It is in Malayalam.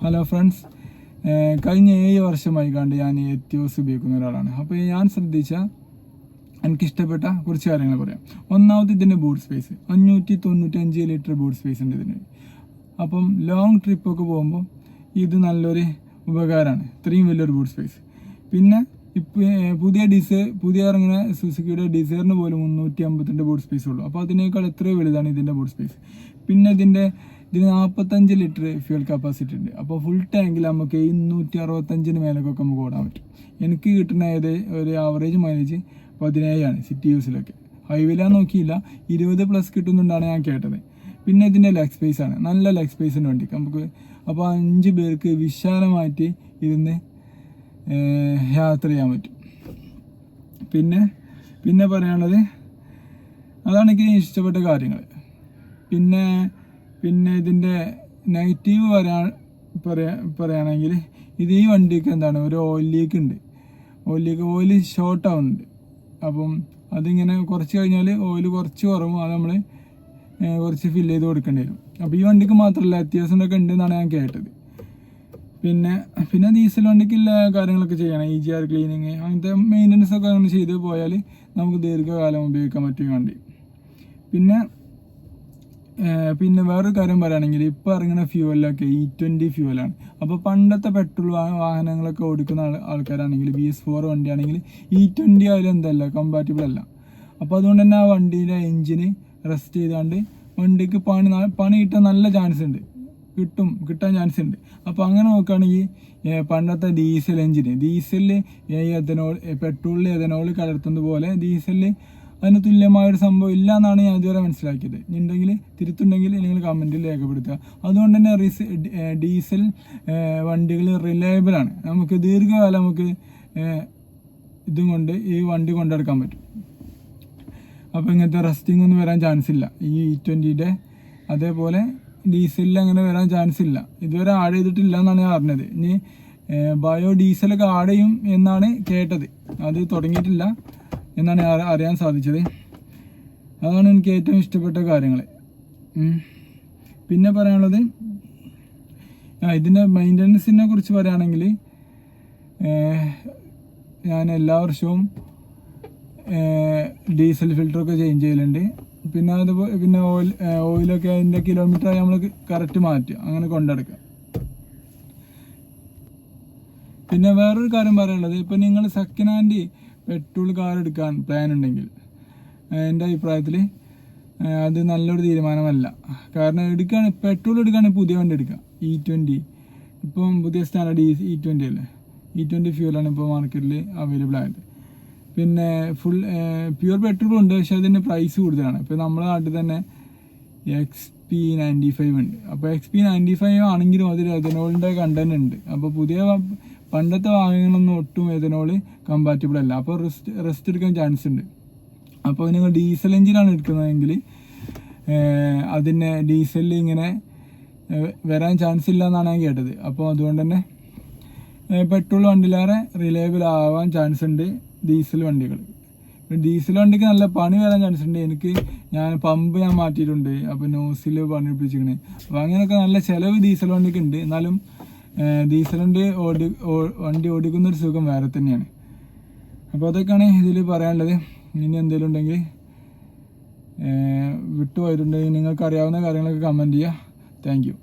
ഹലോ ഫ്രണ്ട്സ്, കഴിഞ്ഞ 7 വർഷമായി കണ്ട് ഞാൻ എത്തിയോസ് ഉപയോഗിക്കുന്ന ഒരാളാണ്. അപ്പോൾ ഞാൻ ശ്രദ്ധിച്ച എനിക്കിഷ്ടപ്പെട്ട കുറച്ച് കാര്യങ്ങൾ പറയാം. ഒന്നാമത് ഇതിൻ്റെ boot space 595 litre boot space ഉണ്ട് ഇതിന്. അപ്പം ലോങ് ട്രിപ്പൊക്കെ പോകുമ്പോൾ ഇത് നല്ലൊരു ഉപകാരമാണ്, ഇത്രയും വലിയൊരു ബൂട്ട് സ്പേസ്. പിന്നെ പുതിയ ഇറങ്ങുന്ന സുസുക്കിയുടെ ഡിസൈറിന് പോലും 352 ബൂട്ട് സ്പേസ് ഉള്ളൂ. അപ്പോൾ അതിനേക്കാൾ എത്രയോ വലുതാണ് ഇതിൻ്റെ ബൂട്ട് സ്പേസ്. പിന്നെ ഇതിന് 45 ലിറ്റർ ഫ്യൂൽ കപ്പാസിറ്റി ഉണ്ട്. അപ്പോൾ ഫുൾ ടാങ്കിൽ നമുക്ക് 265 മേലൊക്കെ നമുക്ക് ഓടാൻ പറ്റും. എനിക്ക് കിട്ടുന്ന ഒരു ആവറേജ് മൈലേജ് 17 ആണ് സിറ്റി യൂസിലൊക്കെ. ഹൈവേയിലാണ് നോക്കിയില്ല, 20+ കിട്ടുന്നുണ്ടാണ് ഞാൻ കേട്ടത്. പിന്നെ ഇതിൻ്റെ ലെഗ് സ്പേസ് ആണ്, നല്ല ലെഗ് സ്പേസിന് വേണ്ടി നമുക്ക്. അപ്പോൾ 5 പേർക്ക് വിശാലമായിട്ട് ഇരുന്ന് യാത്ര ചെയ്യാൻ പറ്റും. പിന്നെ പറയാനുള്ളത് അതാണ് എനിക്ക് ഇഷ്ടപ്പെട്ട കാര്യങ്ങൾ. പിന്നെ ഇതിൻ്റെ നെഗറ്റീവ് പറയുകയാണെങ്കിൽ ഇത് ഈ വണ്ടിക്ക് എന്താണ് ഒരു ഓയിൽ ലീക്ക് ഉണ്ട്. ഓയിൽ ഷോർട്ട് ആവുന്നുണ്ട്. അപ്പം അതിങ്ങനെ കുറച്ച് കഴിഞ്ഞാൽ ഓയിൽ കുറച്ച് കുറവും, അത് നമ്മൾ കുറച്ച് ഫില്ല് ചെയ്ത് കൊടുക്കേണ്ടി വരും. അപ്പോൾ ഈ വണ്ടിക്ക് മാത്രമല്ല, അത്യാവശ്യമൊക്കെ ഉണ്ടെന്നാണ് ഞാൻ കേട്ടത്. പിന്നെ ഡീസൽ വണ്ടിക്കുള്ള കാര്യങ്ങളൊക്കെ ചെയ്യണം, EGR ക്ലീനിങ് അങ്ങനത്തെ മെയിൻ്റനൻസ് ഒക്കെ അങ്ങനെ ചെയ്ത് പോയാൽ നമുക്ക് ദീർഘകാലം ഉപയോഗിക്കാൻ പറ്റിയ വണ്ടി. പിന്നെ വേറൊരു കാര്യം പറയുകയാണെങ്കിൽ ഇപ്പോൾ ഇറങ്ങുന്ന ഫ്യൂവലൊക്കെ E20 ഫ്യൂവലാണ്. അപ്പോൾ പണ്ടത്തെ പെട്രോൾ വാഹനങ്ങളൊക്കെ ഓടിക്കുന്ന ആൾക്കാരാണെങ്കിൽ BS4 വണ്ടിയാണെങ്കിൽ E20 ആയാലും എന്തല്ല കമ്പാറ്റബിൾ അല്ല. അപ്പോൾ അതുകൊണ്ട് തന്നെ ആ വണ്ടിയിലെ എഞ്ചിന് റെസ്റ്റ് ചെയ്താണ്ട് വണ്ടിക്ക് പണി കിട്ടാൻ നല്ല ചാൻസ് ഉണ്ട്, കിട്ടാൻ ചാൻസ് ഉണ്ട്. അപ്പോൾ അങ്ങനെ നോക്കുകയാണെങ്കിൽ പണ്ടത്തെ ഡീസലിൽ പെട്രോളിൽ എഥനോൾ കലർത്തുന്നത് പോലെ ഡീസലിൽ അതിന് തുല്യമായൊരു സംഭവം ഇല്ല എന്നാണ് ഞാൻ ഇതുവരെ മനസ്സിലാക്കിയത്. ഉണ്ടെങ്കിൽ തിരുത്തുണ്ടെങ്കിൽ നിങ്ങൾ കമൻറ്റിൽ രേഖപ്പെടുത്തുക. അതുകൊണ്ട് തന്നെ ഡീസൽ വണ്ടികൾ റിലയബിളാണ്. നമുക്ക് ദീർഘകാലം നമുക്ക് ഇതും കൊണ്ട് ഈ വണ്ടി കൊണ്ടെടുക്കാൻ പറ്റും. അപ്പോൾ ഇങ്ങനത്തെ റസ്റ്റിംഗ് ഒന്നും വരാൻ ചാൻസ് ഇല്ല ഈ E20യുടെ. അതേപോലെ ഡീസലിൽ അങ്ങനെ വരാൻ ചാൻസ് ഇല്ല, ഇതുവരെ ആഡ് ചെയ്തിട്ടില്ല എന്നാണ് ഞാൻ അറിഞ്ഞത്. ഇനി ബയോ ഡീസലൊക്കെ ആഡ് ചെയ്യും എന്നാണ് കേട്ടത്, അത് തുടങ്ങിയിട്ടില്ല എന്നാണ് അറിയാൻ സാധിച്ചത്. അതാണ് എനിക്ക് ഏറ്റവും ഇഷ്ടപ്പെട്ട കാര്യങ്ങൾ. പിന്നെ പറയാനുള്ളത് ഇതിൻ്റെ മെയിൻ്റനൻസിനെ കുറിച്ച് പറയുകയാണെങ്കിൽ ഞാൻ എല്ലാ വർഷവും ഡീസൽ ഫിൽറ്ററൊക്കെ ചേഞ്ച് ചെയ്യലുണ്ട്. പിന്നെ ഓയിലൊക്കെ അതിൻ്റെ കിലോമീറ്റർ നമ്മൾ കറക്റ്റ് മാറ്റുക, അങ്ങനെ കൊണ്ടെടുക്കുക. പിന്നെ വേറൊരു കാര്യം പറയാനുള്ളത്, ഇപ്പോൾ നിങ്ങൾ സെക്കൻഡ് ഹാൻഡ് പെട്രോൾ കാർ എടുക്കാൻ പ്ലാൻ ഉണ്ടെങ്കിൽ എൻ്റെ അഭിപ്രായത്തിൽ അത് നല്ലൊരു തീരുമാനമല്ല. കാരണം പെട്രോൾ എടുക്കുകയാണെങ്കിൽ പുതിയ വണ്ടി എടുക്കുക. E20 ഇപ്പം പുതിയ സ്റ്റാൻഡേർഡ് E20 അല്ലേ, E20 ഫ്യൂലാണ് ഇപ്പോൾ മാർക്കറ്റിൽ അവൈലബിൾ ആയത്. പിന്നെ പ്യൂർ പെട്രോൾ ഉണ്ട്, പക്ഷേ അതിൻ്റെ പ്രൈസ് കൂടുതലാണ്. ഇപ്പോൾ നമ്മുടെ നാട്ടിൽ തന്നെ XP95 ഉണ്ട്. അപ്പോൾ XP95 ആണെങ്കിലും അതിൽ എഥനോളിൻ്റെ കണ്ടന്റ് ഉണ്ട്. അപ്പോൾ പണ്ടത്തെ വാഹനങ്ങളൊന്നും ഒട്ടും എഥനോൾ കമ്പാറ്റബിൾ അല്ല. അപ്പോൾ റെസ്റ്റ് എടുക്കാൻ ചാൻസ് ഉണ്ട്. അപ്പോൾ നിങ്ങൾ ഡീസൽ എഞ്ചിനാണ് എടുക്കുന്നതെങ്കിൽ അതിന് ഡീസലിൽ ഇങ്ങനെ വരാൻ ചാൻസ് ഇല്ല എന്നാണ് ഞാൻ കേട്ടത്. അപ്പോൾ അതുകൊണ്ട് തന്നെ പെട്രോൾ വണ്ടിയിലേറെ റിലയബിൾ ആവാൻ ചാൻസ് ഉണ്ട് ഡീസൽ വണ്ടികൾ. ഡീസൽ വണ്ടിക്ക് നല്ല പണി വരാൻ ചാൻസ് ഉണ്ട്. ഞാൻ പമ്പ് മാറ്റിയിട്ടുണ്ട്, അപ്പോൾ നോസിൽ പണി പിടിപ്പിച്ചിരിക്കണേ. അപ്പോൾ അങ്ങനെയൊക്കെ നല്ല ചിലവ് ഡീസൽ വണ്ടിക്ക് ഉണ്ട്. എന്നാലും ഡീസൽ വണ്ടി ഓടിക്കുന്നൊരു സുഖം വേറെ തന്നെയാണ്. അപ്പോൾ അതൊക്കെയാണ് ഇതിൽ പറയാനുള്ളത്. ഇനി എന്തെങ്കിലും ഉണ്ടെങ്കിൽ വിട്ടുപോയിട്ടുണ്ടെങ്കിൽ നിങ്ങൾക്ക് അറിയാവുന്ന കാര്യങ്ങളൊക്കെ കമൻറ്റ് ചെയ്യുക. Thank you.